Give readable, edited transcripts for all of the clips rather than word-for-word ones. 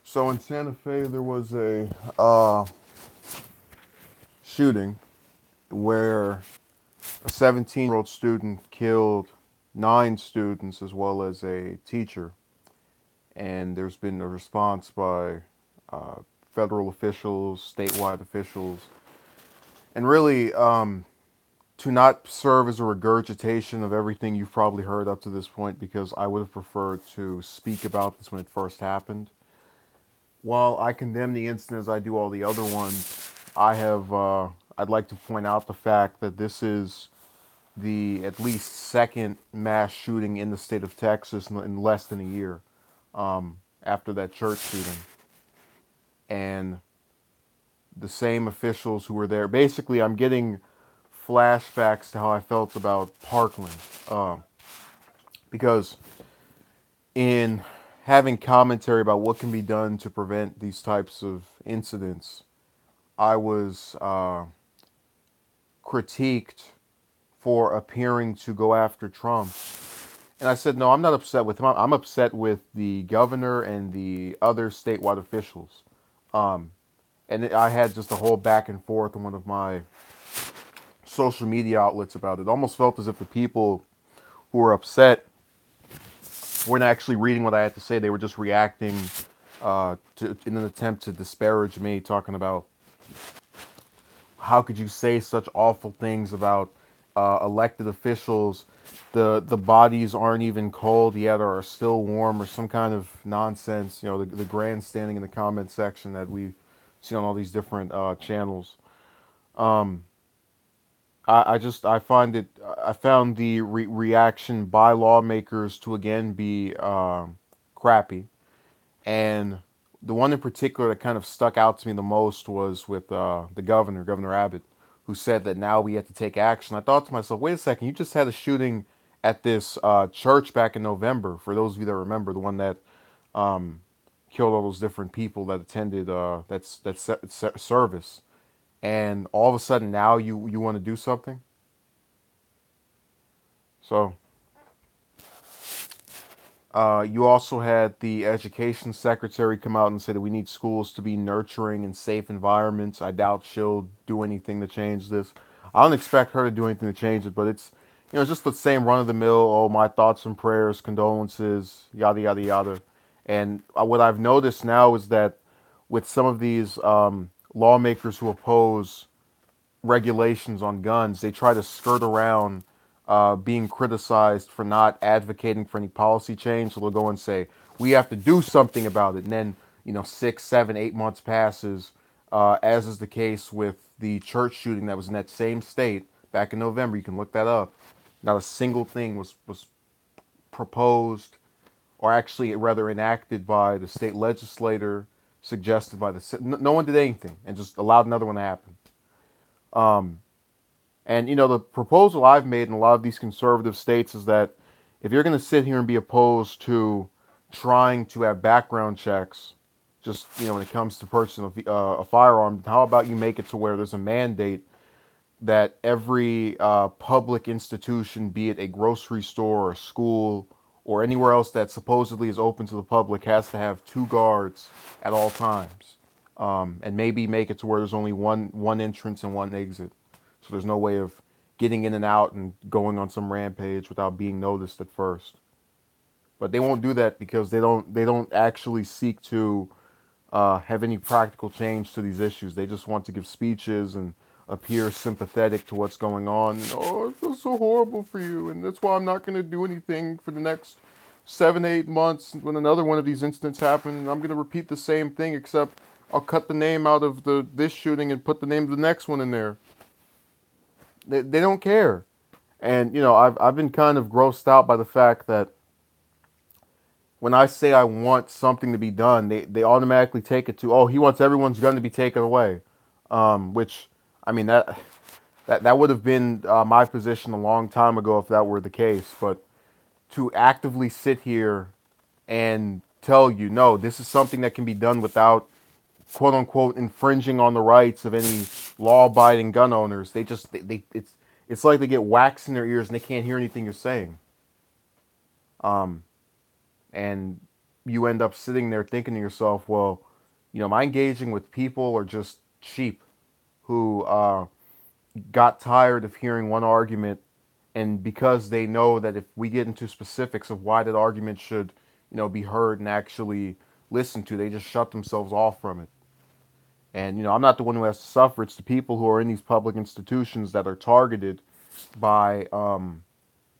So in Santa Fe, there was a uh, shooting where a 17-year-old student killed 9 students as well as a teacher. And there's been a response by uh, federal officials, statewide officials, and really to not serve as a regurgitation of everything you've probably heard up to this point, because I would have preferred to speak about this when it first happened. While I condemn the incident as I do all the other ones, I'd like to point out the fact that this is the at least second mass shooting in the state of Texas in less than a year, after that church shooting. And the same officials who were there, basically, I'm getting flashbacks to how I felt about Parkland. Uh, because in having commentary about what can be done to prevent these types of incidents, I was critiqued for appearing to go after Trump. And I said, no, I'm not upset with him. I'm upset with the governor and the other statewide officials. Um, and I had just a whole back and forth on one of my social media outlets about it. It almost felt as if the people who were upset weren't actually reading what I had to say. They were just reacting in an attempt to disparage me, talking about how could you say such awful things about elected officials? The bodies aren't even cold yet, or are still warm, or some kind of nonsense. You know, the grandstanding in the comment section that we see on all these different channels. Um, I find it I found the reaction by lawmakers to again be crappy, and the one in particular that kind of stuck out to me the most was with the governor, Governor Abbott, who said that now we have to take action. I thought to myself, wait a second, you just had a shooting at this church back in November. For those of you that remember, the one that um, killed all those different people that attended that service, and all of a sudden now you want to do something. So you also had the education secretary come out and say that we need schools to be nurturing and safe environments. I doubt she'll do anything to change this. I don't expect her to do anything to change it, but it's just the same run of the mill. Oh, my thoughts and prayers, condolences, yada yada yada. And what I've noticed now is that with some of these lawmakers who oppose regulations on guns, they try to skirt around being criticized for not advocating for any policy change. So they'll go and say, we have to do something about it. And then, 6, 7, 8 months passes, as is the case with the church shooting that was in that same state back in November. You can look that up. Not a single thing was proposed, or actually rather enacted by the state legislator, suggested by the. No one did anything and just allowed another one to happen. Um, And the proposal I've made in a lot of these conservative states is that if you're going to sit here and be opposed to trying to have background checks, just when it comes to purchasing a firearm, how about you make it to where there's a mandate that every public institution, be it a grocery store or a school or anywhere else that supposedly is open to the public, has to have 2 guards at all times, and maybe make it to where there's only one entrance and one exit, so there's no way of getting in and out and going on some rampage without being noticed at first. But they won't do that because they don't actually seek to have any practical change to these issues. They just want to give speeches and appear sympathetic to what's going on. And, oh, I feel so horrible for you, and that's why I'm not going to do anything for the next 7, 8 months. When another one of these incidents happen, I'm going to repeat the same thing, except I'll cut the name out of this shooting and put the name of the next one in there. They don't care. And I've been kind of grossed out by the fact that when I say I want something to be done, they automatically take it to, oh, he wants everyone's gun to be taken away, which I mean that would have been my position a long time ago if that were the case. But to actively sit here and tell you, no, this is something that can be done without quote unquote infringing on the rights of any law-abiding gun owners, it's like they get wax in their ears and they can't hear anything you're saying. Um, and you end up sitting there thinking to yourself, well, am I engaging with people or just sheep who got tired of hearing one argument, and because they know that if we get into specifics of why that argument should, be heard and actually listened to, they just shut themselves off from it. And I'm not the one who has to suffer. It's the people who are in these public institutions that are targeted by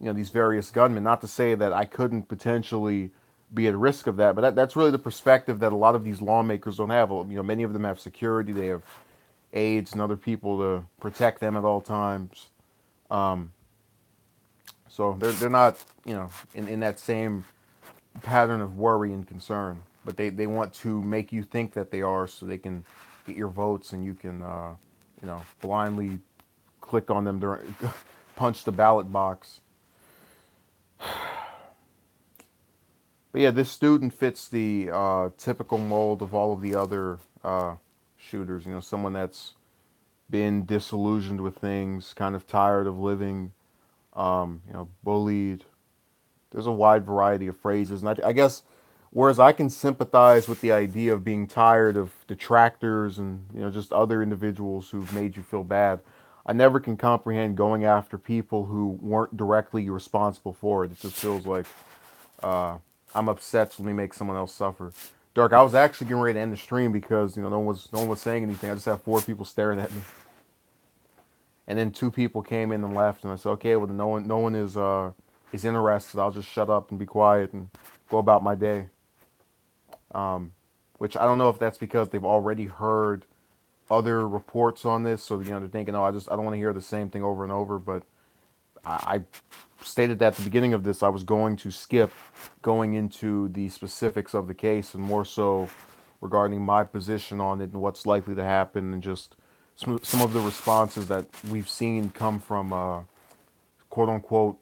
these various gunmen. Not to say that I couldn't potentially be at risk of that, but that's really the perspective that a lot of these lawmakers don't have. Many of them have security, they have aides and other people to protect them at all times. Um, so they're not in that same pattern of worry and concern, but they want to make you think that they are, so they can get your votes and you can blindly click on them during punch the ballot box. But yeah, this student fits the typical mold of all of the other shooters. Someone that's been disillusioned with things, kind of tired of living, bullied. There's a wide variety of phrases, and I guess whereas I can sympathize with the idea of being tired of detractors and just other individuals who've made you feel bad, I never can comprehend going after people who weren't directly responsible for it. It just feels like uh, I'm upset, so let me make someone else suffer. Dark, I was actually getting ready to end the stream because no one was saying anything. I just had four people staring at me, and then two people came in and left, and I said, okay, well, no one is interested. I'll just shut up and be quiet and go about my day. Um, which I don't know if that's because they've already heard other reports on this, so they're thinking, oh, I don't want to hear the same thing over and over. But I stated that at the beginning of this, I was going to skip going into the specifics of the case and more so regarding my position on it and what's likely to happen, and just some of the responses that we've seen come from quote unquote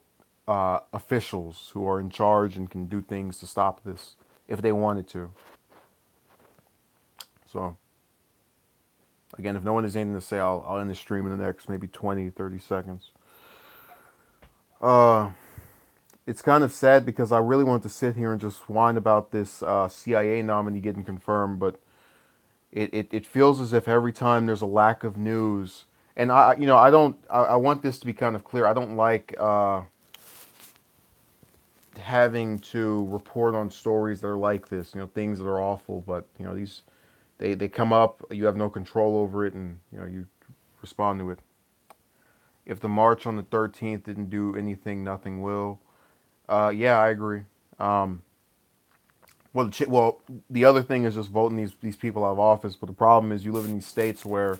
officials who are in charge and can do things to stop this if they wanted to. So, again, if no one has anything to say, I'll end the stream in the next maybe 20, 30 seconds. Uh, it's kind of sad because I really wanted to sit here and just whine about this CIA nominee getting confirmed, but it feels as if every time there's a lack of news, and I want this to be kind of clear. I don't like having to report on stories that are like this, things that are awful, but these they come up, you have no control over it, and you respond to it. If the march on the 13th didn't do anything, nothing will. Yeah, I agree. Um, the other thing is just voting these people out of office. But the problem is, you live in these states where,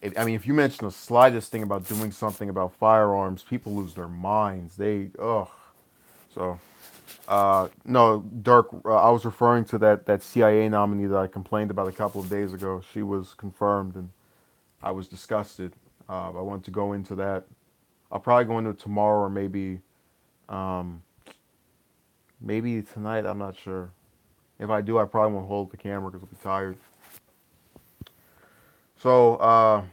if you mention the slightest thing about doing something about firearms, people lose their minds. They, ugh. So, no, Dirk, I was referring to that CIA nominee that I complained about a couple of days ago. She was confirmed, and I was disgusted. I wanted to go into that. I'll probably go into it tomorrow, or um, maybe tonight. I'm not sure. If I do, I probably won't hold the camera because I'll be tired. So,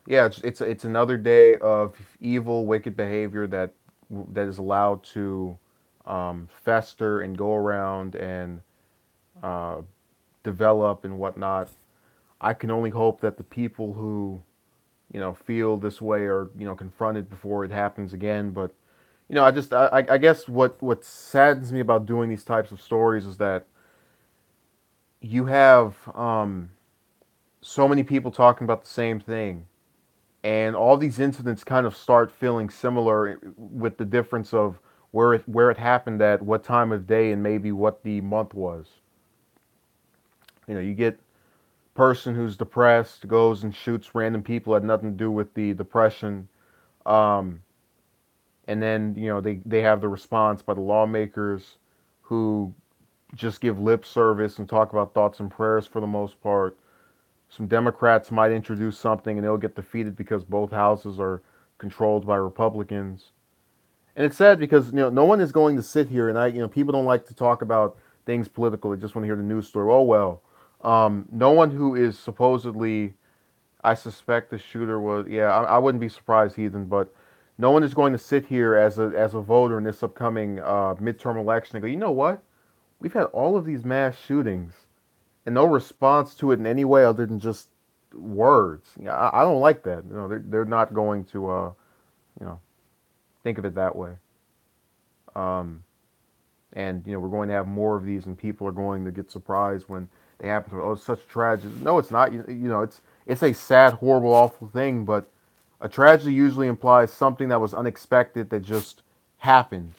yeah, it's another day of evil, wicked behavior that is allowed to fester and go around and uh, develop and whatnot. I can only hope that the people who feel this way are confronted before it happens again. But I guess what saddens me about doing these types of stories is that you have so many people talking about the same thing, and all these incidents kind of start feeling similar, with the difference of where it happened at, what time of day, and maybe what the month was. You get person who's depressed goes and shoots random people had nothing to do with the depression, um, and then they have the response by the lawmakers who just give lip service and talk about thoughts and prayers for the most part. Some Democrats might introduce something and they'll get defeated because both houses are controlled by Republicans. And it's sad because no one is going to sit here, and people don't like to talk about things political. They just want to hear the news story. Oh well, no one who is supposedly, I suspect the shooter was, yeah, I wouldn't be surprised, Heathen, but no one is going to sit here as a voter in this upcoming midterm election and go, you know what? We've had all of these mass shootings and no response to it in any way other than just words. Yeah, I don't like that. They're not going to you know think of it that way. Um, and we're going to have more of these, and people are going to get surprised when they happen to. Oh, it's such a tragedy. No, it's not. It's a sad, horrible, awful thing, but a tragedy usually implies something that was unexpected that just happened.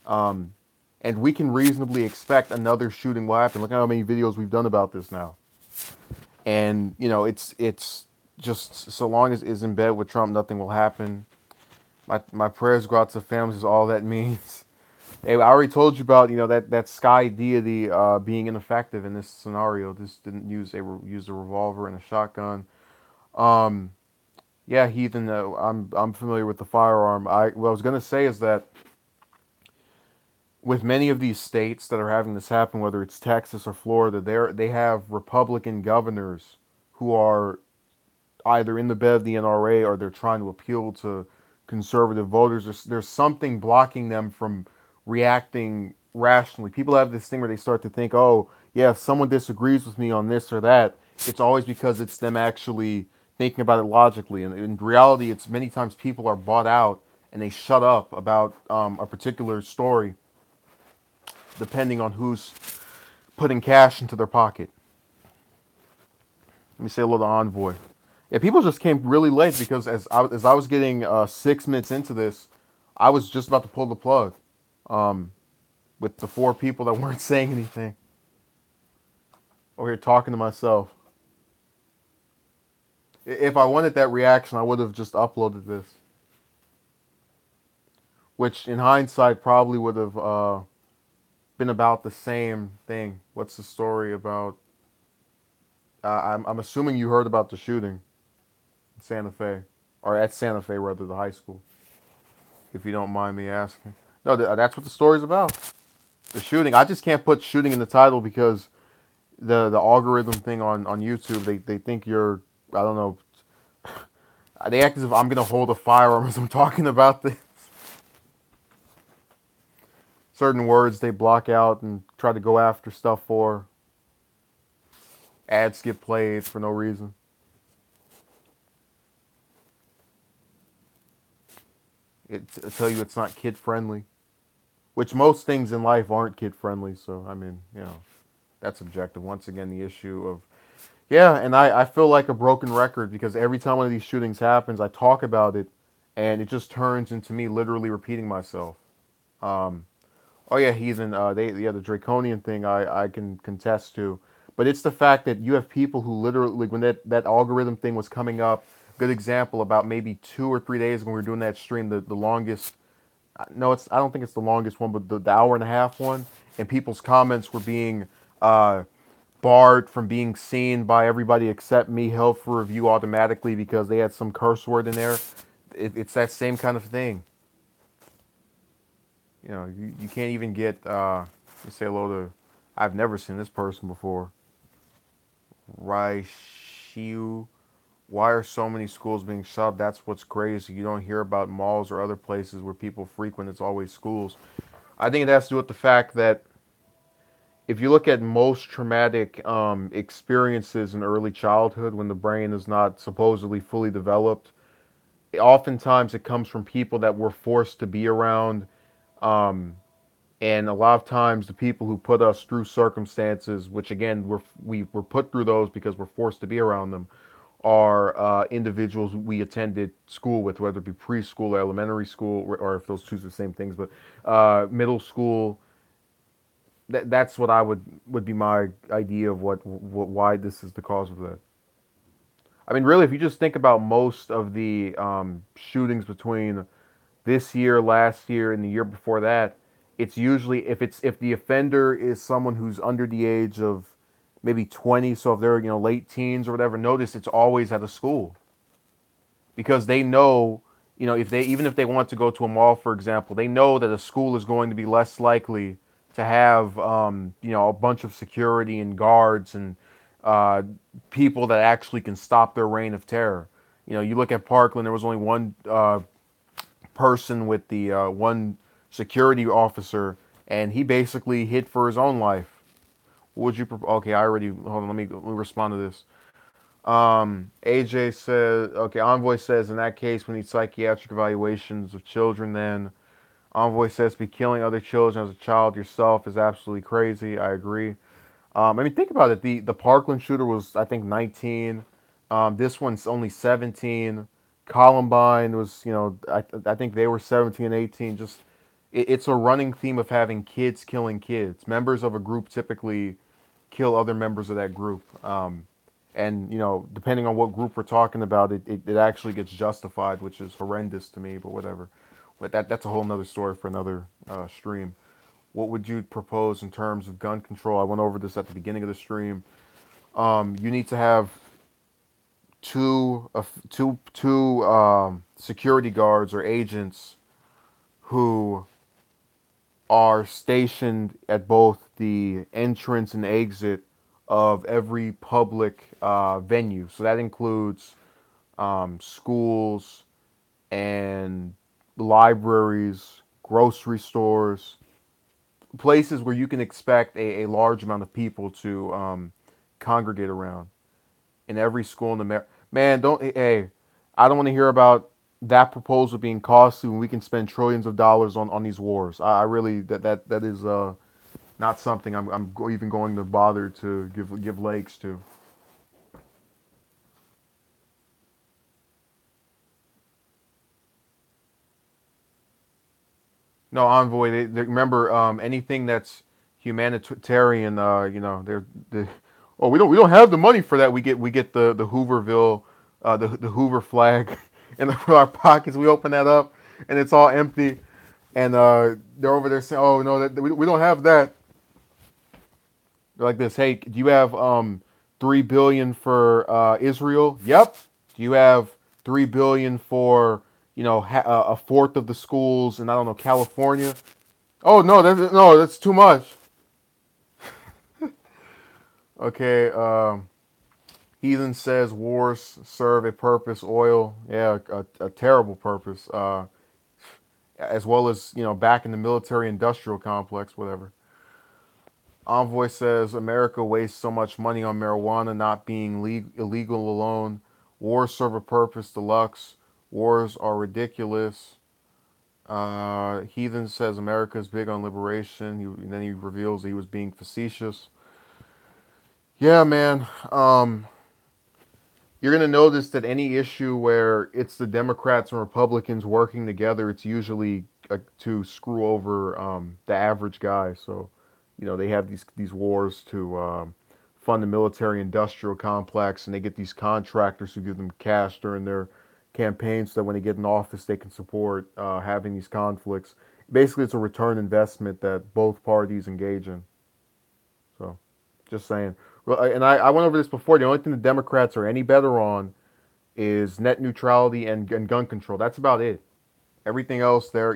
Um, and we can reasonably expect another shooting will happen. Look at how many videos we've done about this now. And it's just so long as is in bed with Trump, nothing will happen. My prayers go out to families. Is all that means. Hey, I already told you about that sky deity being ineffective in this scenario. This didn't use a revolver and a shotgun. Um, yeah, Heathen. I'm familiar with the firearm. What I was gonna say is that with many of these states that are having this happen, whether it's Texas or Florida, they have Republican governors who are either in the bed of the NRA or they're trying to appeal to conservative voters. There's something blocking them from reacting rationally. People have this thing where they start to think, oh, yeah, if someone disagrees with me on this or that, it's always because it's them actually thinking about it logically. And in reality, it's many times people are bought out and they shut up about a particular story depending on who's putting cash into their pocket. Let me say a little envoy. Yeah, people just came really late because as I was getting 6 minutes into this, I was just about to pull the plug um, with the four people that weren't saying anything. Over here talking to myself. If I wanted that reaction, I would have just uploaded this, which in hindsight probably would have been about the same thing. What's the story about? I'm assuming you heard about the shooting in Santa Fe, or at Santa Fe rather, the high school. If you don't mind me asking. No, that's what the story's about. The shooting. I just can't put shooting in the title because the algorithm thing on YouTube, they think you're, I don't know, they act as if I'm gonna hold a firearm as I'm talking about this. Certain words they block out and try to go after stuff for. Ads get played for no reason. I tell you it's not kid friendly, which most things in life aren't kid friendly. So I mean, that's objective. Once again, the issue of yeah, and I feel like a broken record because every time one of these shootings happens, I talk about it, and it just turns into me literally repeating myself. Um, oh yeah, heathen. The draconian thing I can contest to, but it's the fact that you have people who literally like, when that algorithm thing was coming up. Good example about maybe 2 or 3 days when we were doing that stream, the longest. No, I don't think it's the longest one, but the hour and a half one, and people's comments were being uh, barred from being seen by everybody except me, held for review automatically because they had some curse word in there. It's that same kind of thing. You can't even get. You say hello to. I've never seen this person before. Raishiu. Why are so many schools being shut? That's what's crazy. You don't hear about malls or other places where people frequent. It's always schools. I think it has to do with the fact that if you look at most traumatic experiences in early childhood when the brain is not supposedly fully developed, oftentimes it comes from people that we're forced to be around. Um, and a lot of times the people who put us through circumstances, which again, we were put through those because we're forced to be around them, are individuals we attended school with, whether it be preschool or elementary school, or if those two are the same things, but middle school. That's what I would be my idea of what why this is the cause of that. I mean, really, if you just think about most of the shootings between this year, last year, and the year before that, it's usually if the offender is someone who's under the age of maybe 20, so if they're late teens or whatever, notice it's always at a school because they know if they even if they want to go to a mall, for example, they know that a school is going to be less likely to have a bunch of security and guards and uh, people that actually can stop their reign of terror. You look at Parkland, there was only one person with the one security officer, and he basically hid for his own life. What would you? Okay, I already. Hold on. Let me respond to this. AJ says, okay, Envoy says in that case we need psychiatric evaluations of children. Then Envoy says, be killing other children as a child yourself is absolutely crazy. I agree. I mean, think about it. The Parkland shooter was, I think, 19. This one's only 17. Columbine was, I think they were 17 and 18. Just it's a running theme of having kids killing kids. Members of a group typically kill other members of that group. And depending on what group we're talking about, it actually gets justified, which is horrendous to me. But whatever. But that's a whole nother story for another stream. What would you propose in terms of gun control? I went over this at the beginning of the stream. You need to have two security guards or agents who are stationed at both the entrance and exit of every public venue. So that includes schools and libraries, grocery stores, places where you can expect a large amount of people to congregate around. In every school in America, man, don't hey, I don't want to hear about that proposal being costly when we can spend trillions of dollars on these wars. I really that is not something even going to bother to give legs to. No, Envoy. They remember anything that's humanitarian. They're oh, we don't have the money for that. We get the Hooverville, the Hoover flag in our pockets. We open that up and it's all empty. And they're over there saying, "Oh no, we don't have that." They're like this. Hey, do you have 3 billion for Israel? Yep. Do you have 3 billion for a fourth of the schools in I don't know California? Oh no, that's too much. Okay. Heathen says wars serve a purpose. Oil, yeah, a terrible purpose. As well as back in the military-industrial complex, whatever. Envoy says America wastes so much money on marijuana not being illegal alone. Wars serve a purpose. Deluxe. Wars are ridiculous. Heathen says America is big on liberation. And then he reveals he was being facetious. Yeah, man. You're going to notice that any issue where it's the Democrats and Republicans working together, it's usually to screw over the average guy. So, they have these wars to fund the military-industrial complex, and they get these contractors who give them cash during their campaigns, so that when they get in office, they can support having these conflicts. Basically, it's a return investment that both parties engage in. So, just saying. Well, and I went over this before. The only thing the Democrats are any better on is net neutrality and gun control. That's about it. Everything else, they're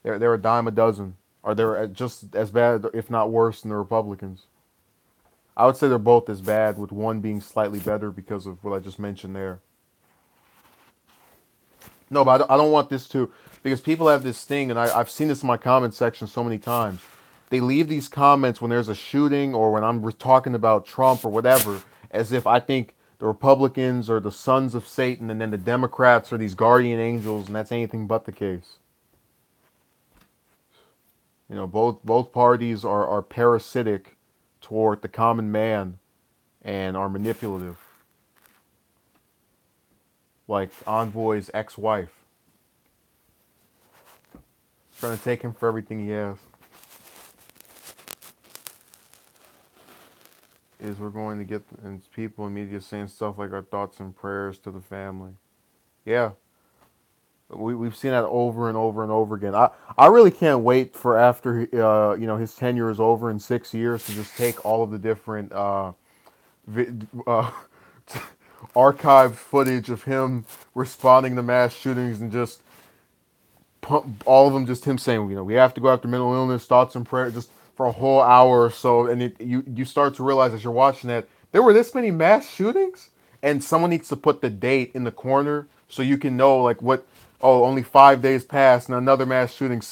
a dime a dozen. Or they're just as bad, if not worse, than the Republicans. I would say they're both as bad, with one being slightly better because of what I just mentioned there. No, but I don't want this to, because people have this thing, and I've seen this in my comment section so many times. They leave these comments when there's a shooting or when I'm talking about Trump or whatever, as if I think the Republicans are the sons of Satan and then the Democrats are these guardian angels, and that's anything but the case. Both parties are parasitic toward the common man and are manipulative, like Envoy's ex-wife, trying to take him for everything he has. Is we're going to get and people in media saying stuff like our thoughts and prayers to the family. Yeah, we've seen that over and over and over again. I really can't wait for after his tenure is over in 6 years to just take all of the different vi- uh, archived footage of him responding to mass shootings and just pump all of them, just him saying, we have to go after mental illness, thoughts and prayer, just for a whole hour or so, and you start to realize as you're watching that there were this many mass shootings, and someone needs to put the date in the corner so you can know like what. Oh, only 5 days passed, and another mass shooting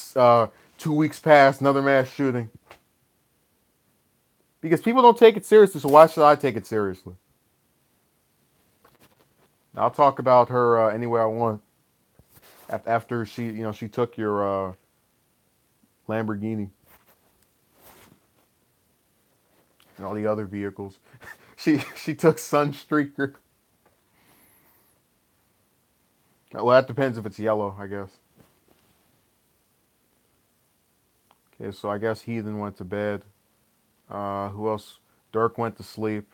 2 weeks past, another mass shooting. Because people don't take it seriously, so why should I take it seriously? I'll talk about her any way I want. After she took your Lamborghini and all the other vehicles. She took Sunstreaker. Well, that depends if it's yellow, I guess. Okay, so I guess Heathen went to bed. Who else? Dirk went to sleep.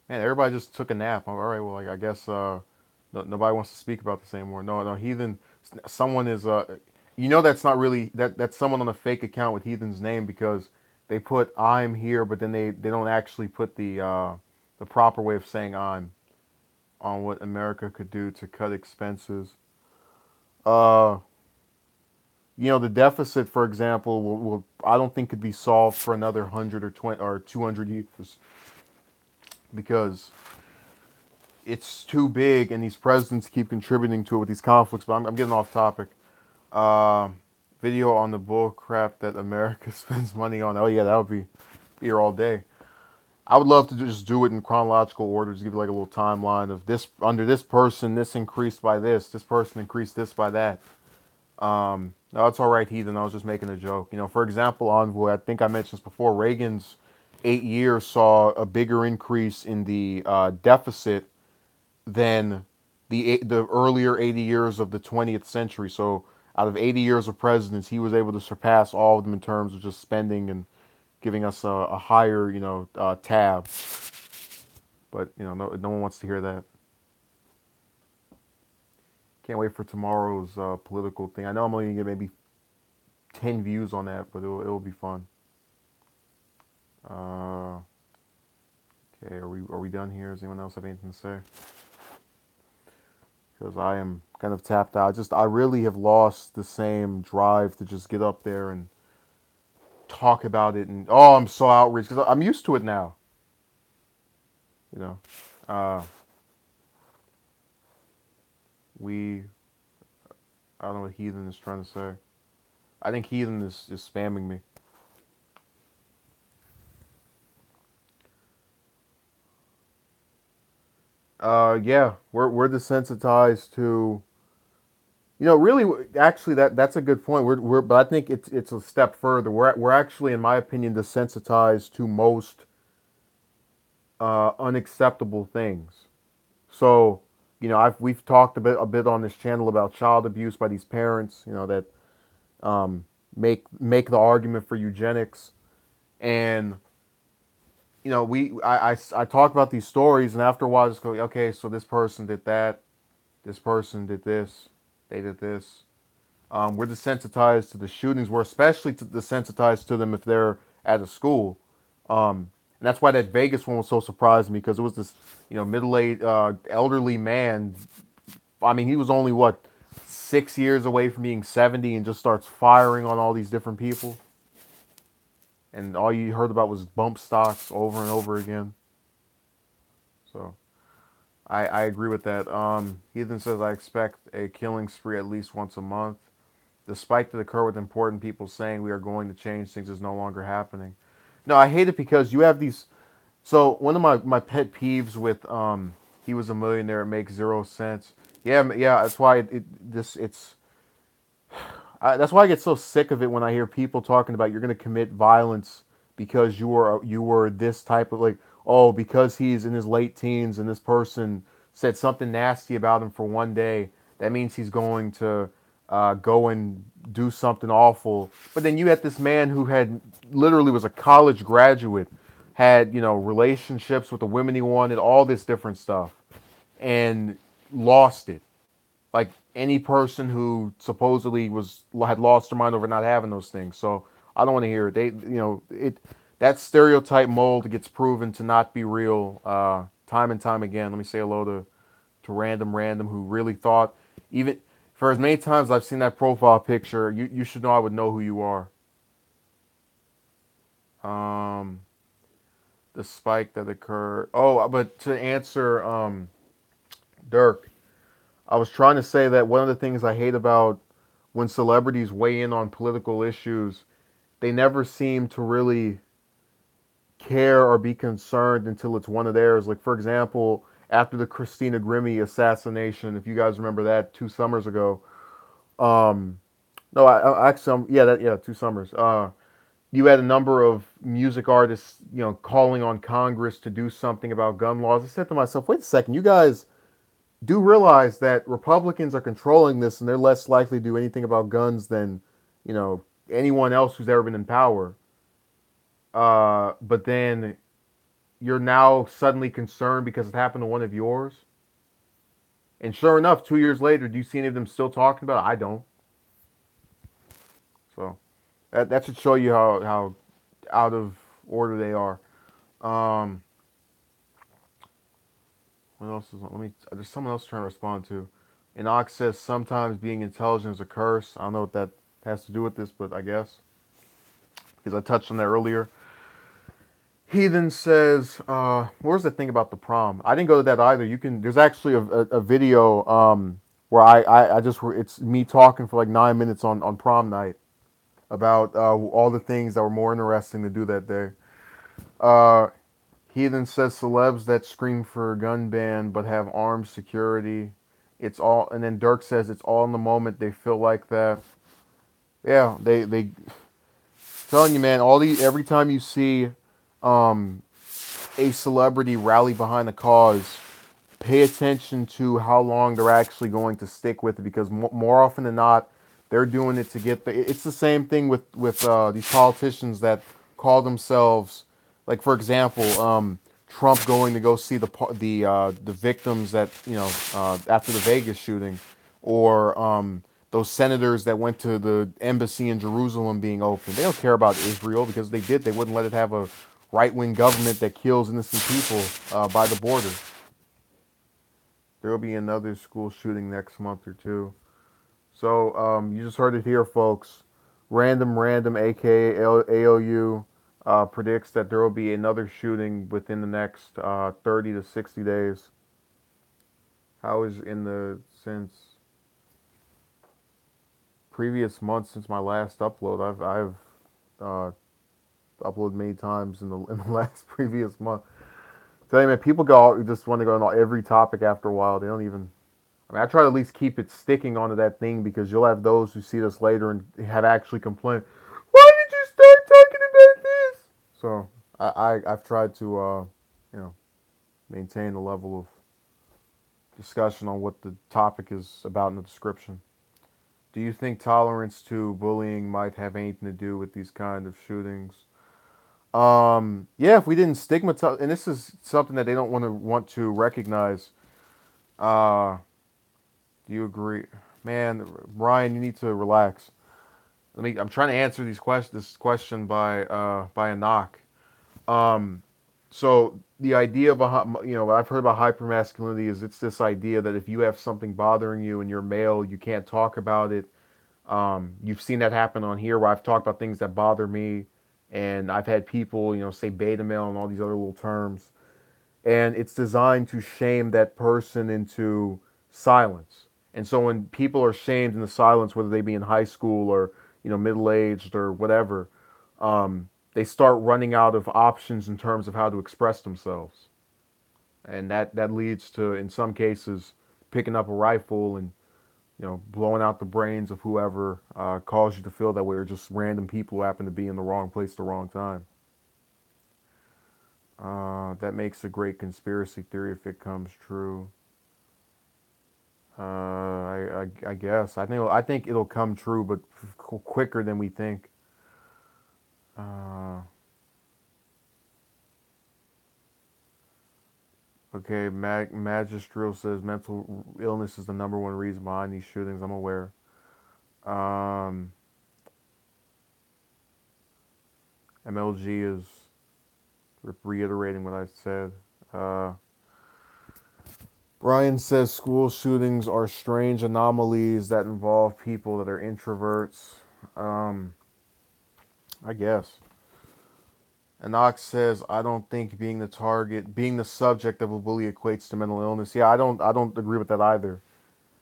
Man, everybody just took a nap. All right, well, I guess nobody wants to speak about this anymore. No, no, Heathen. Someone is. That's not really that's someone on a fake account with Heathen's name because they put I'm here, but then they don't actually put the proper way of saying I'm on what America could do to cut expenses. Uh, the deficit, for example, will I don't think could be solved for another 100 or 200 years because it's too big, and these presidents keep contributing to it with these conflicts. But I'm getting off topic. Uh, Video on the bull crap that America spends money on. Oh yeah, that would be here all day. I would love to just do it in chronological order, just give you like a little timeline of this under this person, this increased by this person increased this by that. No, it's all right, Heathen. I was just making a joke. For example, Envoy, I think I mentioned this before. Reagan's 8 years saw a bigger increase in the deficit than the earlier 80 years of the 20th century. So out of 80 years of presidents, he was able to surpass all of them in terms of just spending and giving us a higher, tab. But no one wants to hear that. Can't wait for tomorrow's political thing. I know I'm only gonna get maybe 10 views on that, but it'll be fun. Uh, okay, are we done here? Does anyone else have anything to say? Because I am kind of tapped out. I really have lost the same drive to just get up there and talk about it. And oh, I'm so outraged because I'm used to it now. You know, uh, we I don't know what Heathen is trying to say. I think Heathen is spamming me. Yeah, we're desensitized to really actually that's a good point. But I think it's a step further. We're actually, in my opinion, desensitized to most unacceptable things. So we've talked a bit on this channel about child abuse by these parents. That um, make the argument for eugenics, and I talk about these stories, and after a while, I just go, okay, so this person did that, this person did this, they did this. We're desensitized to the shootings. We're especially desensitized to them if they're at a school, and that's why that Vegas one was so surprising me because it was this middle-aged elderly man. I mean, he was only what 6 years away from being 70, and just starts firing on all these different people, and all you heard about was bump stocks over and over again. So I agree with that. Heathen says I expect a killing spree at least once a month. The spike that occurred with important people saying we are going to change things is no longer happening. No, I hate it because you have these. So one of my pet peeves with he was a millionaire. It makes zero sense. Yeah, yeah. That's why that's why I get so sick of it when I hear people talking about you're going to commit violence because you were this type of, like, oh, because he's in his late teens and this person said something nasty about him for one day, that means he's going to go and do something awful. But then you had this man who had literally was a college graduate, had relationships with the women he wanted, all this different stuff, and lost it like any person who supposedly had lost their mind over not having those things. So I don't want to hear it. That stereotype mold gets proven to not be real time and time again. Let me say hello to Random who really thought, even for as many times I've seen that profile picture, you should know I would know who you are. Um, the spike that occurred. Oh, but to answer Dirk, I was trying to say that one of the things I hate about when celebrities weigh in on political issues, they never seem to really care or be concerned until it's one of theirs. Like, for example, after the Christina Grimmie assassination, if you guys remember that 2 summers ago. Um, no, I actually, yeah, 2 summers. You had a number of music artists, calling on Congress to do something about gun laws. I said to myself, wait a second, you guys do realize that Republicans are controlling this and they're less likely to do anything about guns than, anyone else who's ever been in power. But then you're now suddenly concerned because it happened to one of yours. And sure enough, 2 years later, do you see any of them still talking about it? I don't. So that should show you how out of order they are. Um, what else is? Let me. There's someone else trying to respond to. Enoch says sometimes being intelligent is a curse. I don't know what that has to do with this, but I guess because I touched on that earlier. He then says, "Where's the thing about the prom? I didn't go to that either. You can. There's actually a video where I just it's me talking for like 9 minutes on prom night about all the things that were more interesting to do that day. Uh, he then says celebs that scream for a gun ban but have armed security. It's all, and then Dirk says it's all in the moment. They feel like that. Yeah, they telling you, man. All these every time you see um, a celebrity rally behind a cause, pay attention to how long they're actually going to stick with it because more often than not, they're doing it to get the. It's the same thing with these politicians that call themselves, like for example, Trump going to go see the victims that after the Vegas shooting, or those senators that went to the embassy in Jerusalem being open. They don't care about Israel because they did. They wouldn't let it have a right wing government that kills innocent people by the border. There will be another school shooting next month or two. So you just heard it here, folks. Random, aka AOU, predicts that there will be another shooting within the next 30 to 60 days. How is in the since previous months since my last upload? I've uh, uploaded many times in the last previous month. Tell you, man, people just want to go on every topic after a while. They don't even. I mean, I try to at least keep it sticking onto that thing because you'll have those who see this later and have actually complained. Why did you start talking about this? So I've tried to you know maintain a level of discussion on what the topic is about in the description. Do you think tolerance to bullying might have anything to do with these kind of shootings? Yeah, if we didn't stigmatize, and this is something that they don't want to recognize. Uh, do you agree, man? Ryan, you need to relax. I'm trying to answer this question by a knock. Um, so the idea of what I've heard about hypermasculinity is it's this idea that if you have something bothering you and you're male, you can't talk about it. You've seen that happen on here where I've talked about things that bother me, and I've had people, say beta male and all these other little terms, and it's designed to shame that person into silence. And so when people are shamed into silence, whether they be in high school or middle aged or whatever, they start running out of options in terms of how to express themselves, and that leads to, in some cases, picking up a rifle and blowing out the brains of whoever caused you to feel that way, or just random people who happen to be in the wrong place at the wrong time. That makes a great conspiracy theory if it comes true. I guess I think it'll come true, but quicker than we think. Uh, okay, Magistral says mental illness is the number one reason behind these shootings. I'm aware. Um, MLG is reiterating what I said. Uh, Ryan says school shootings are strange anomalies that involve people that are introverts. Um, I guess. Enoch says, "I don't think being the subject of a bully equates to mental illness." Yeah, I don't agree with that either.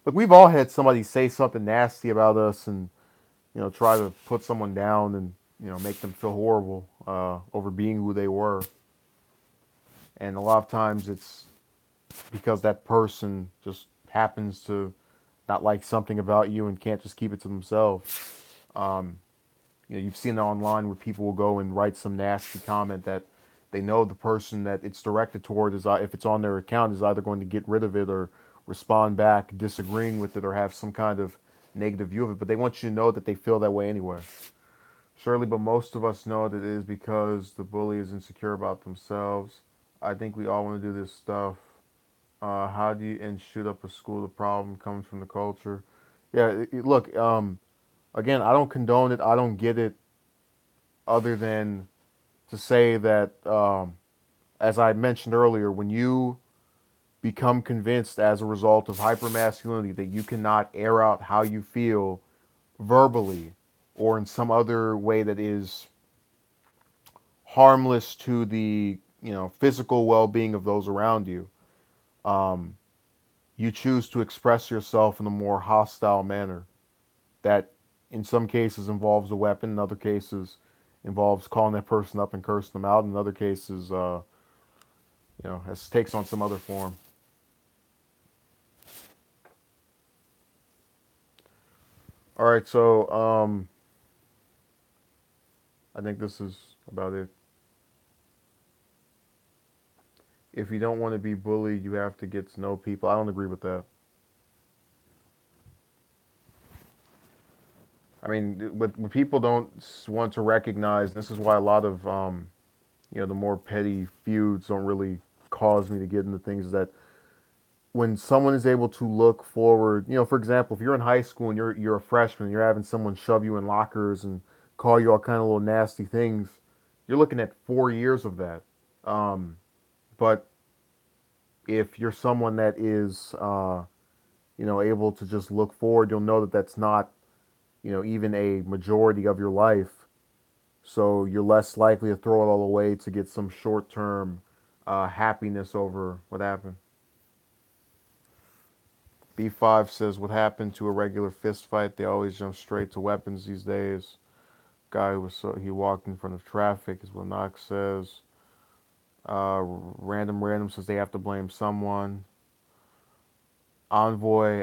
look, we've all had somebody say something nasty about us and try to put someone down and make them feel horrible over being who they were. And a lot of times it's because that person just happens to not like something about you and can't just keep it to themselves. Um, you've seen it online where people will go and write some nasty comment that they know the person that it's directed toward is, if it's on their account, is either going to get rid of it or respond back disagreeing with it or have some kind of negative view of it. But they want you to know that they feel that way anyway. Surely, but most of us know that it is because the bully is insecure about themselves. I think we all want to do this stuff. How do you and shoot up a school? The problem comes from the culture. Yeah, look. Again, I don't condone it. I don't get it. Other than to say that, as I mentioned earlier, when you become convinced as a result of hypermasculinity that you cannot air out how you feel verbally or in some other way that is harmless to the physical well-being of those around you, um, you choose to express yourself in a more hostile manner that in some cases involves a weapon, in other cases involves calling that person up and cursing them out, in other cases it takes on some other form. All right, so I think this is about it. If you don't want to be bullied, you have to get to know people. I don't agree with that. I mean, what people don't want to recognize, this is why a lot of the more petty feuds don't really cause me to get into things, that when someone is able to look forward, for example, if you're in high school and you're a freshman, you're having someone shove you in lockers and call you all kind of little nasty things, you're looking at 4 years of that. Um, but if you're someone that is, able to just look forward, you'll know that that's not, even a majority of your life. So you're less likely to throw it all away to get some short-term happiness over what happened. B5 says, what happened to a regular fist fight? They always jump straight to weapons these days. Guy who was he walked in front of traffic is what Knox says. Random says they have to blame someone. Envoy,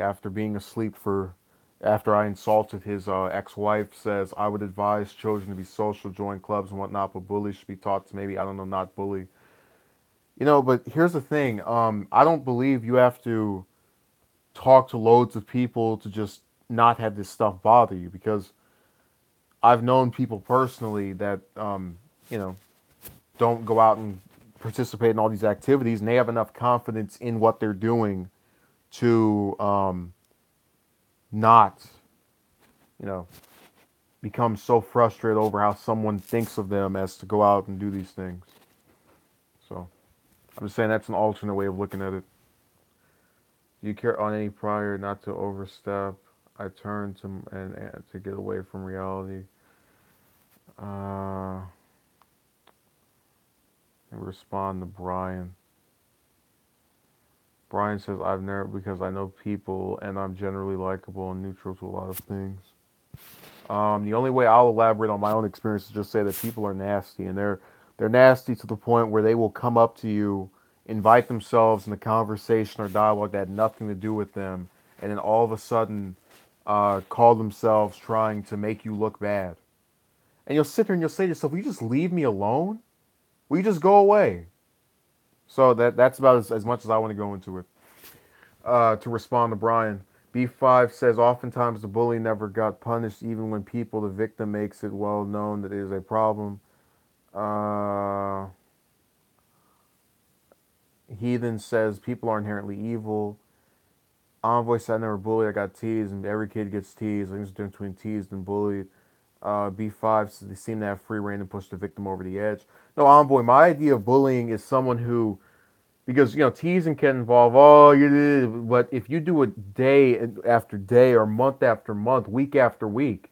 after I insulted his ex-wife, says I would advise children to be social, join clubs and whatnot, but bullies should be taught to maybe, I don't know, not bully. But here's the thing. I don't believe you have to talk to loads of people to just not have this stuff bother you, because I've known people personally that you know don't go out and participate in all these activities, and they have enough confidence in what they're doing to not you know become so frustrated over how someone thinks of them as to go out and do these things. So I'm just saying that's an alternate way of looking at it. Do you care on any prior not to overstep? I turn to and to get away from reality. Uh, and respond to Brian. Brian says I've never, because I know people and I'm generally likable and neutral to a lot of things. The only way I'll elaborate on my own experience is just say that people are nasty, and they're nasty to the point where they will come up to you, invite themselves in a conversation or dialogue that had nothing to do with them, and then all of a sudden call themselves trying to make you look bad. And you'll sit there and you'll say to yourself, "Will you just leave me alone? Will you just go away?" So that's about as much as I want to go into it. To respond to Brian, B5 says oftentimes the bully never got punished, even when the victim makes it well known that it is a problem. Uh, Heathen says people are inherently evil. Envoy said I never bullied, I got teased, and every kid gets teased. I think there's a difference between teased and bullied. B5 says they seem to have free reign and push the victim over the edge. No, Envoy, my idea of bullying is someone who, because teasing can involve, oh, you did, but if you do it day after day or month after month, week after week,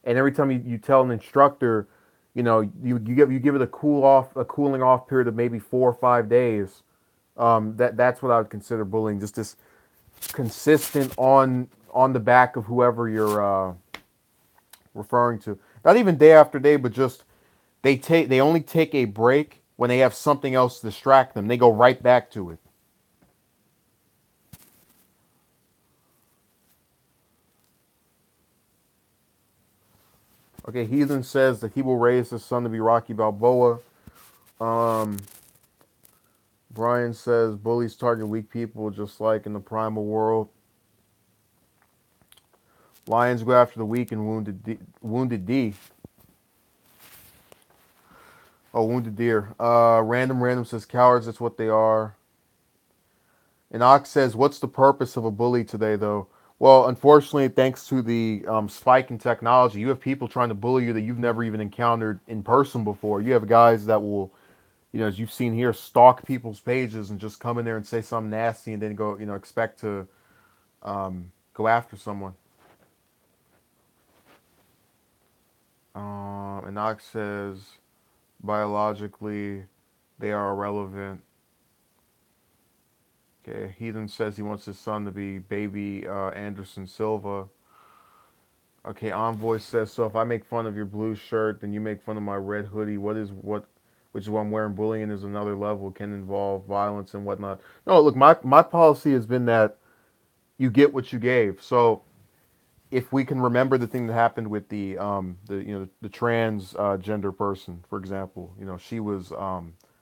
and every time you tell an instructor, you give it a cooling off period of maybe 4 or 5 days, that's what I would consider bullying. Just this consistent on the back of whoever you're referring to. Not even day after day, but just they only take a break when they have something else to distract them. They go right back to it. Okay, Heathen says that he will raise his son to be Rocky Balboa. Um, Brian says bullies target weak people just like in the primal world. Lions go after the weak and wounded D. Oh, wounded deer. Random says cowards. That's what they are. And Ox says, what's the purpose of a bully today, though? Well, unfortunately, thanks to the spike in technology, you have people trying to bully you that you've never even encountered in person before. You have guys that will, as you've seen here, stalk people's pages and just come in there and say something nasty and then go, expect to go after someone. And Ox says, biologically, they are irrelevant. Okay, Heathen says he wants his son to be baby Anderson Silva. Okay, Envoy says, so if I make fun of your blue shirt, then you make fun of my red hoodie. Which is what I'm wearing? Bullying is another level, can involve violence and whatnot. No, look, my policy has been that you get what you gave. So if we can remember the thing that happened with the trans gender person, for example, she was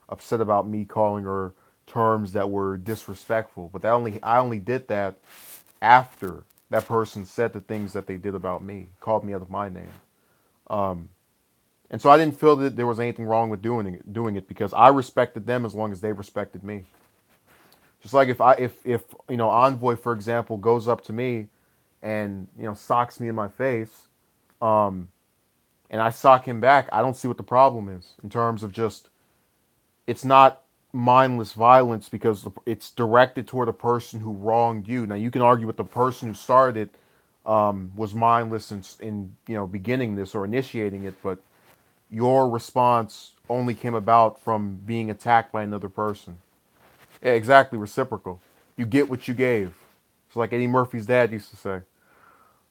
upset about me calling her terms that were disrespectful, but I only did that after that person said the things that they did about me, called me out of my name. Um, and so I didn't feel that there was anything wrong with doing it because I respected them as long as they respected me. Just like if Envoy, for example, goes up to me and socks me in my face, um, and I sock him back, I don't see what the problem is in terms of just it's not mindless violence because it's directed toward a person who wronged you. Now you can argue with the person who started was mindless in beginning this or initiating it, but your response only came about from being attacked by another person. Yeah, exactly, reciprocal. You get what you gave. It's like Eddie Murphy's dad used to say.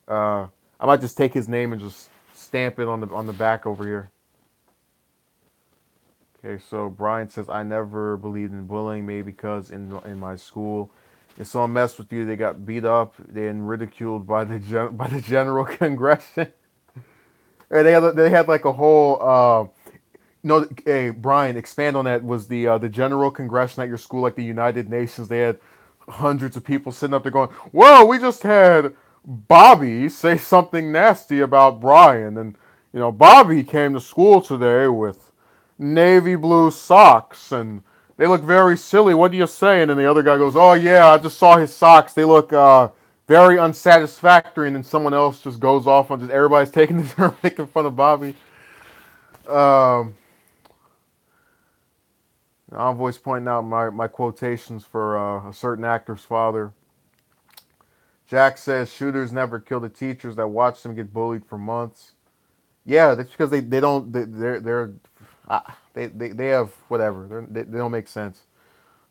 Uh, I might just take his name and just stamp it on the back over here. Okay, so Brian says I never believed in bullying, maybe because in my school, if someone messed with you, they got beat up, then ridiculed by by the general congression. And they had like a whole no, hey Brian, expand on that. Was the general congression at your school like the United Nations? They had hundreds of people sitting up there going, "Well, we just had Bobby say something nasty about Brian, and Bobby came to school today with navy blue socks, and they look very silly. What do you say?" And then the other guy goes, "Oh yeah, I just saw his socks. They look very unsatisfactory." And then someone else just goes off on just everybody's taking the turn making fun of Bobby. Um, Envoy's pointing out my quotations for a certain actor's father. Jack says shooters never kill the teachers that watch them get bullied for months. Yeah, that's because they don't they're they have whatever they don't make sense.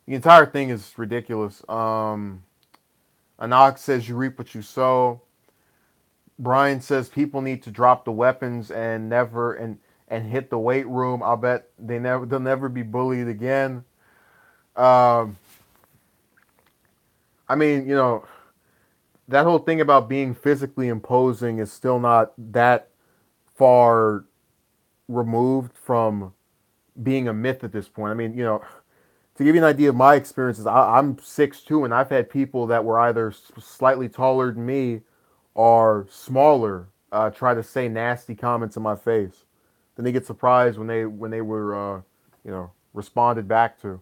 The entire thing is ridiculous. Anak says you reap what you sow. Brian says people need to drop the weapons and never and hit the weight room. I'll bet they'll never be bullied again. Um, I mean, that whole thing about being physically imposing is still not that far removed from being a myth at this point. I mean, to give you an idea of my experiences, I'm 6'2", and I've had people that were either slightly taller than me or smaller try to say nasty comments in my face. Then they get surprised when they were responded back to.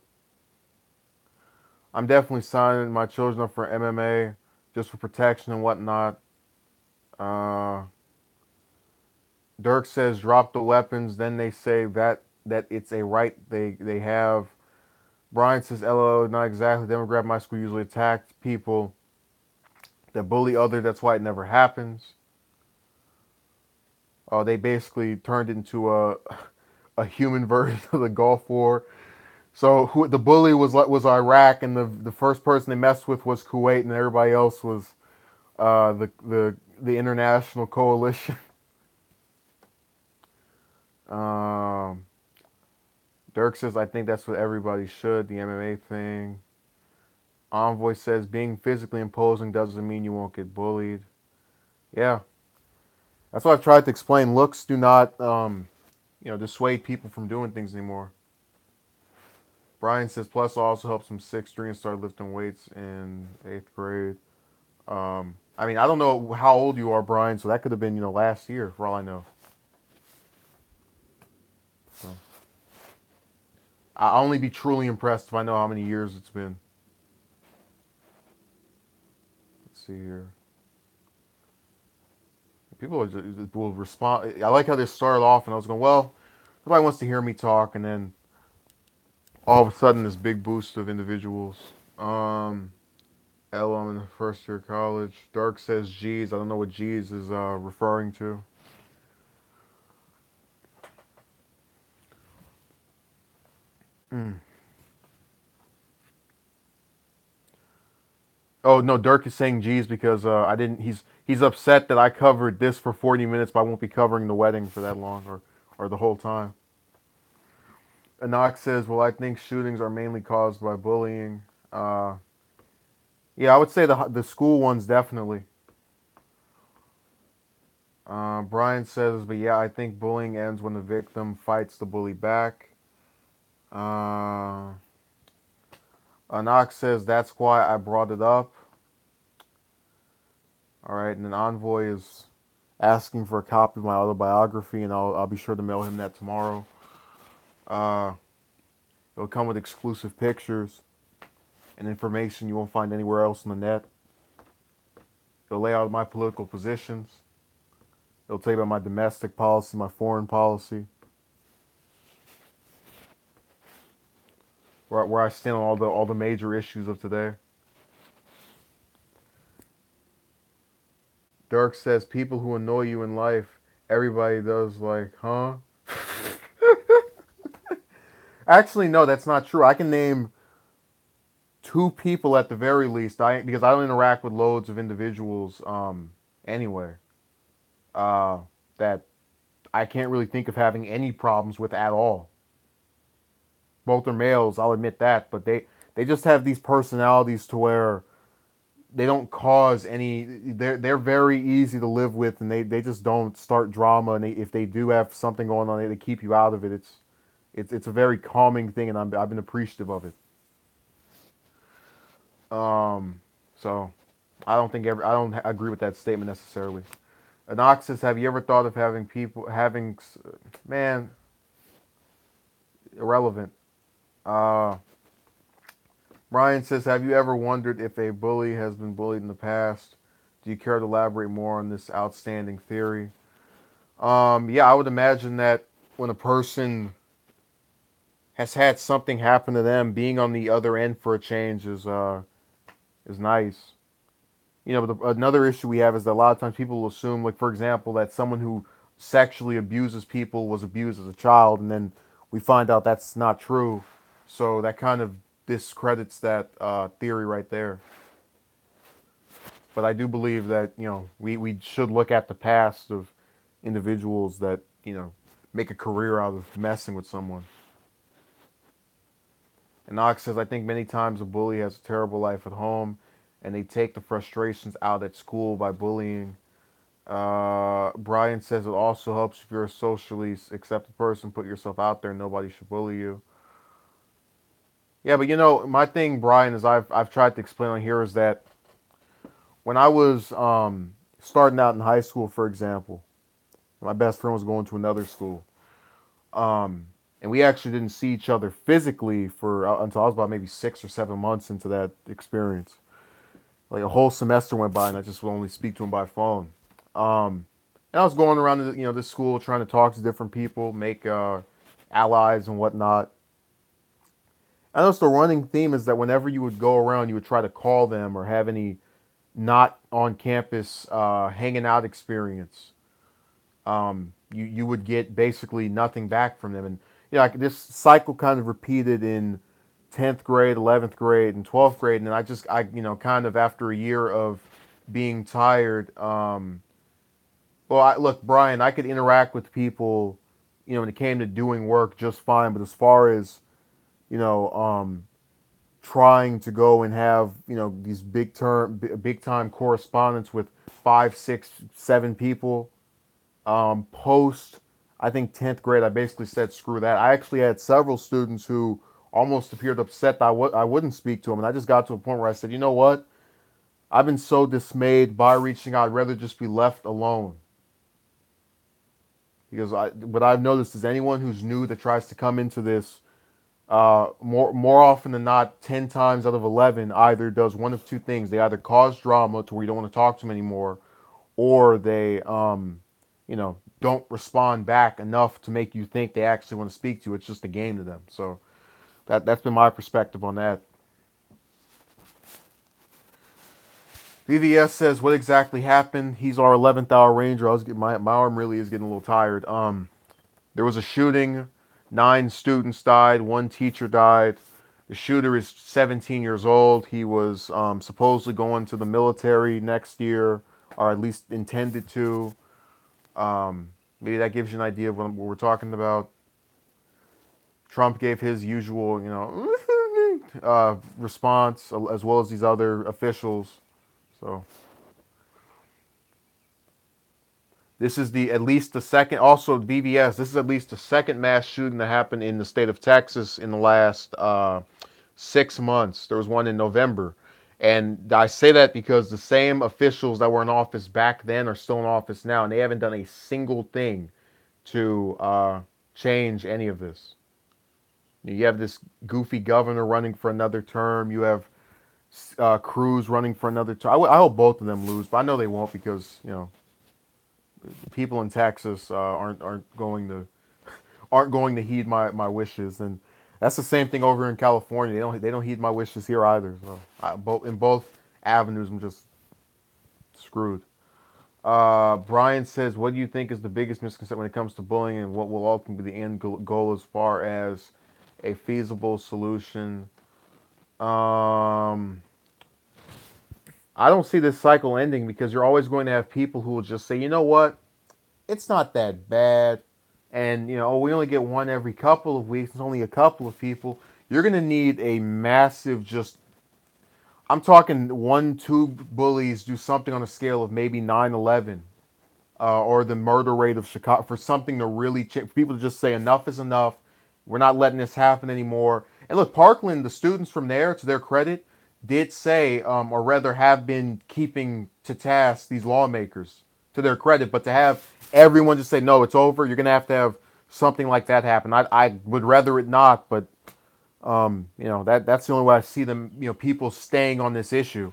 I'm definitely signing my children up for MMA just for protection and whatnot. Uh, Dirk says drop the weapons. Then they say that it's a right they have. Brian says LOL, not exactly. Demographic my school usually attacked people that bully other. That's why it never happens. They basically turned it into a human version of the Gulf War. So who the bully was Iraq, and the first person they messed with was Kuwait, and everybody else was the international coalition. Um, Dirk says, I think that's what everybody should. The MMA thing. Envoy says, being physically imposing doesn't mean you won't get bullied. Yeah, that's what I've tried to explain. Looks do not, dissuade people from doing things anymore. Brian says, plus also helps him 6'3" and start lifting weights in 8th grade. I mean, I don't know how old you are, Brian, so that could have been, last year, for all I know. So, I'll only be truly impressed if I know how many years it's been. Let's see here. People will respond. I like how they started off, and I was going, well, nobody wants to hear me talk, and then all of a sudden, this big boost of individuals. Um, L, I'm in the first year of college. Dark says G's. I don't know what G's is referring to. Mm. Oh no, Dirk is saying G's because I didn't. He's upset that I covered this for 40 minutes, but I won't be covering the wedding for that long or the whole time. Anak says, "Well, I think shootings are mainly caused by bullying." Uh, yeah, I would say the school ones definitely. Brian says, "But yeah, I think bullying ends when the victim fights the bully back." Uh, Anak says, "That's why I brought it up." All right, and then Envoy is asking for a copy of my autobiography, and I'll be sure to mail him that tomorrow. Uh, it'll come with exclusive pictures and information you won't find anywhere else on the net. It'll lay out my political positions. It'll tell you about my domestic policy, my foreign policy, where I stand on all the major issues of today. Dirk says people who annoy you in life, everybody does like, huh? Actually, no, that's not true. I can name two people at the very least. Because I don't interact with loads of individuals anyway. Uh, that I can't really think of having any problems with at all. Both are males, I'll admit that, but they just have these personalities to where they don't cause any. They're very easy to live with, and they just don't start drama. And if they do have something going on, they keep you out of it. It's a very calming thing, and I've been appreciative of it. So I don't agree with that statement necessarily. Anoxis, have you ever thought of having man irrelevant? Uh, Ryan says, have you ever wondered if a bully has been bullied in the past? Do you care to elaborate more on this outstanding theory? Yeah, I would imagine that when a person has had something happen to them, being on the other end for a change is nice. But another issue we have is that a lot of times people will assume, like for example, that someone who sexually abuses people was abused as a child, and then we find out that's not true. So that kind of discredits that theory right there. But I do believe that we should look at the past of individuals that make a career out of messing with someone. And Knox says, I think many times a bully has a terrible life at home, and they take the frustrations out at school by bullying. Brian says it also helps if you're a socially accepted person. Put yourself out there. Nobody should bully you. Yeah, but my thing, Brian, is I've tried to explain on here is that when I was starting out in high school, for example, my best friend was going to another school, and we actually didn't see each other physically for until I was about maybe 6 or 7 months into that experience. Like a whole semester went by, and I just would only speak to him by phone. Um, and I was going around, this school trying to talk to different people, make allies and whatnot. I noticed the running theme is that whenever you would go around, you would try to call them or have any not on campus hanging out experience. You would get basically nothing back from them, and yeah, this cycle kind of repeated in 10th grade, 11th grade, and 12th grade, and kind of after a year of being tired. Look, Brian, I could interact with people, when it came to doing work just fine, but as far as you know, trying to go and have these big time correspondence with five, six, seven people, post I think 10th grade, I basically said screw that. I actually had several students who almost appeared upset that I wouldn't speak to them, and I just got to a point where I said, you know what? I've been so dismayed by reaching out. I'd rather just be left alone. Because what I've noticed is anyone who's new that tries to come into this, more often than not, 10 times out of 11, either does one of two things: they either cause drama to where you don't want to talk to them anymore, or they don't respond back enough to make you think they actually want to speak to you. It's just a game to them. So that's been my perspective on that. VVS says, "What exactly happened?" He's our 11th hour ranger. My arm really is getting a little tired. There was a shooting. 9 students died. One teacher died. The shooter is 17 years old. He was supposedly going to the military next year, or at least intended to. Maybe that gives you an idea of what we're talking about. Trump gave his usual, response, as well as these other officials. So this is at least the second. Also, BBS. This is at least the second mass shooting that happened in the state of Texas in the last 6 months. There was one in November, and I say that because the same officials that were in office back then are still in office now, and they haven't done a single thing to change any of this. You have this goofy governor running for another term. You have Cruz running for another term. I hope both of them lose, but I know they won't because people in Texas aren't going to heed my wishes, and that's the same thing over in California. They don't heed my wishes here either. So in both avenues, I'm just screwed. Brian says, "What do you think is the biggest misconception when it comes to bullying, and what will ultimately be the end goal as far as a feasible solution?" Um, I don't see this cycle ending because you're always going to have people who will just say, you know what, it's not that bad. And, we only get one every couple of weeks. It's only a couple of people. You're going to need a massive, I'm talking 1, 2 bullies do something on a scale of maybe 9/11, or the murder rate of Chicago, for something to really change. People to just say enough is enough. We're not letting this happen anymore. And look, Parkland, the students from there, to their credit, did say, or rather have been keeping to task these lawmakers, to their credit. But to have everyone just say, no, it's over, you're going to have something like that happen. I would rather it not, but that's the only way I see them, people staying on this issue.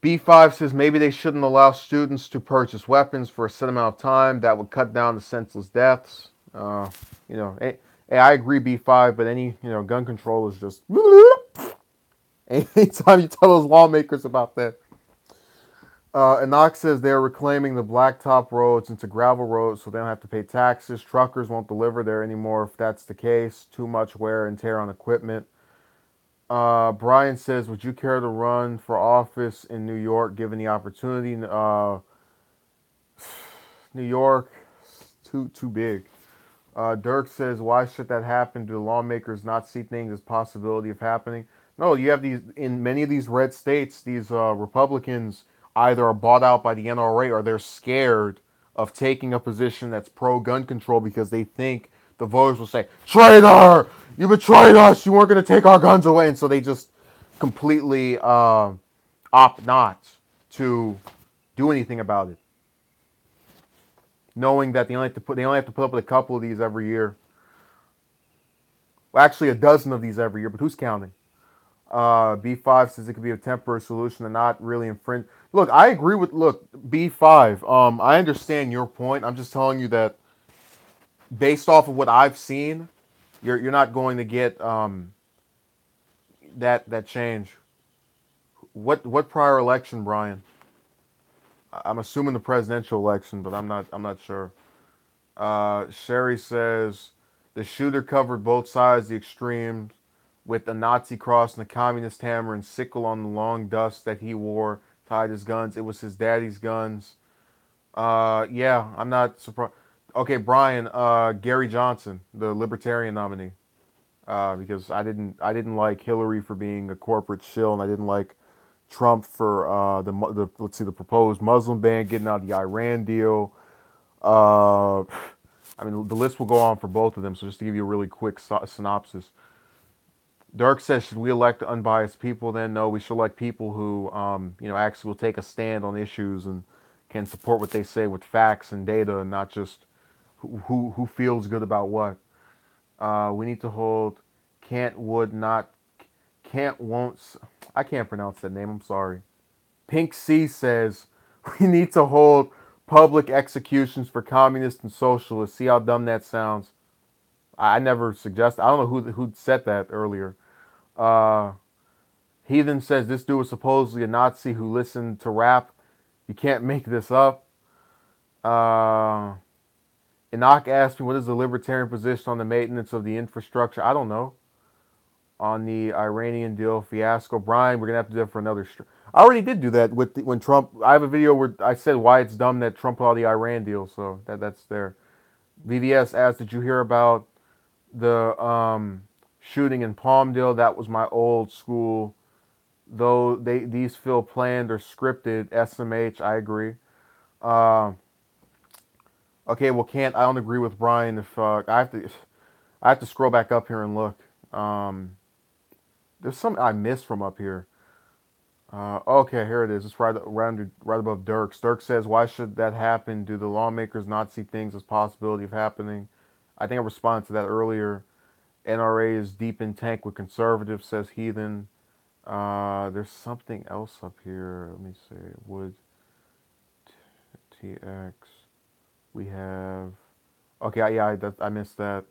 B5 says maybe they shouldn't allow students to purchase weapons for a set amount of time. That would cut down the senseless deaths. I agree, B5, but any gun control is just. Anytime you tell those lawmakers about that. Enoch says they're reclaiming the blacktop roads into gravel roads so they don't have to pay taxes. Truckers won't deliver there anymore if that's the case. Too much wear and tear on equipment. Brian says, would you care to run for office in New York given the opportunity? New York, too big. Dirk says, why should that happen? Do the lawmakers not see things as possibility of happening? No, you have these in many of these red states. These Republicans either are bought out by the NRA or they're scared of taking a position that's pro gun control because they think the voters will say, "Traitor! You betrayed us. You weren't going to take our guns away," and so they just completely opt not to do anything about it, knowing that they only have to put up with a couple of these every year. Well, actually, a dozen of these every year, but who's counting? B5 says it could be a temporary solution and not really infringe. Look, I agree with B5. I understand your point. I'm just telling you that based off of what I've seen, you're not going to get that change. What prior election, Brian? I'm assuming the presidential election, but I'm not sure. Sherry says the shooter covered both sides, the extremes, with a Nazi cross and a communist hammer and sickle on the long dust that he wore, tied his guns. It was his daddy's guns. Yeah, I'm not surprised. Okay, Brian, Gary Johnson, the Libertarian nominee, because I didn't like Hillary for being a corporate shill, and I didn't like Trump for the let's see the proposed Muslim ban, getting out of the Iran deal. Uh, I mean, the list will go on for both of them. So just to give you a really quick synopsis, Dirk says, should we elect unbiased people? Then no, we should elect people who, actually will take a stand on issues and can support what they say with facts and data, and not just who feels good about what. We need to hold can't would not can't won't. I can't pronounce that name. I'm sorry. Pink C says we need to hold public executions for communists and socialists. See how dumb that sounds. I never suggest. I don't know who said that earlier. Uh, Heathen says this dude was supposedly a Nazi who listened to rap. You can't make this up. Uh, Enoch asked me what is the libertarian position on the maintenance of the infrastructure. I don't know. On the Iranian deal fiasco, Brian, we're gonna have to do it for another. I already did do that when Trump. I have a video where I said why it's dumb that Trump put out the Iran deal. So that's there. VVS asked, did you hear about the shooting in Palmdale? That was my old school. Though these feel planned or scripted. SMH, I agree. Uh, okay, well, can't I don't agree with Brian. If I have to scroll back up here and look. There's something I missed from up here. Okay, here it is. It's right above Dirks. Dirk says, "Why should that happen? Do the lawmakers not see things as possibility of happening?" I think I responded to that earlier. NRA is deep in tank with conservatives, says Heathen. There's something else up here. Let me see. Would TX. We have. Okay, yeah, I missed that.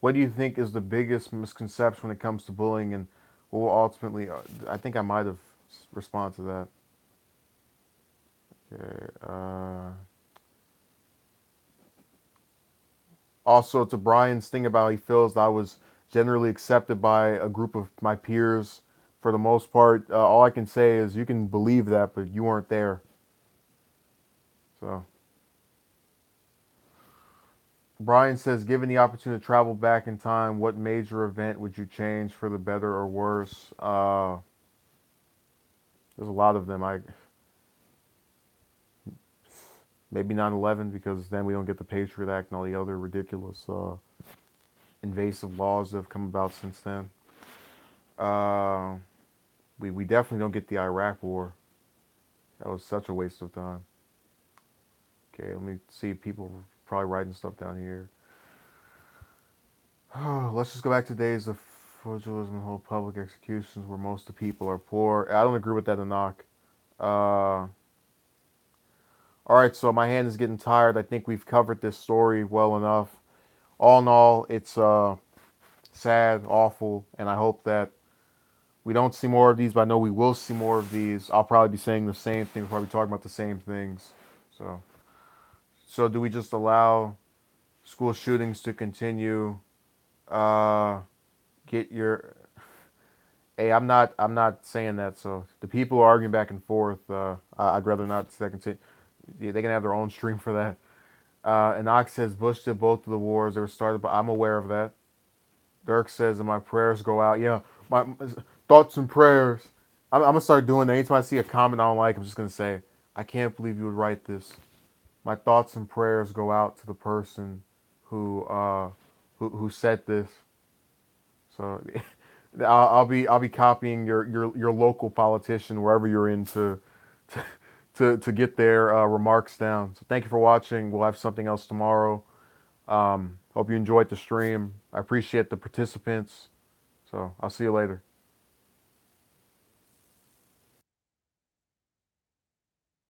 What do you think is the biggest misconception when it comes to bullying, and what will ultimately? I think I might have responded to that. Okay. Also, to Brian's thing about he feels I was generally accepted by a group of my peers for the most part. All I can say is you can believe that, but you weren't there. So Brian says, given the opportunity to travel back in time, what major event would you change for the better or worse? There's a lot of them. I maybe 9/11 because then we don't get the Patriot Act and all the other ridiculous invasive laws that have come about since then. Uh, we definitely don't get the Iraq War. That was such a waste of time. Okay, let me see. People probably writing stuff down here. Let's just go back to days of fraudulent and whole public executions where most of the people are poor. I don't agree with that, Enoch. All right, so my hand is getting tired. I think we've covered this story well enough. All in all, it's sad, awful, and I hope that we don't see more of these, but I know we will see more of these. I'll probably be saying the same thing, probably talking about the same things. So, so do we just allow school shootings to continue? Uh, get your. Hey, I'm not saying that. So the people who are arguing back and forth, I'd rather not second. Yeah, they can have their own stream for that. And Ox says Bush did both of the wars that were started, but I'm aware of that. Dirk says, and my prayers go out. Yeah, my thoughts and prayers. I'm gonna start doing that. Anytime I see a comment I don't like, I'm just gonna say, I can't believe you would write this. My thoughts and prayers go out to the person who who said this. So I'll be copying your local politician wherever you're in to get their remarks down. So thank you for watching. We'll have something else tomorrow. Hope you enjoyed the stream. I appreciate the participants. So I'll see you later.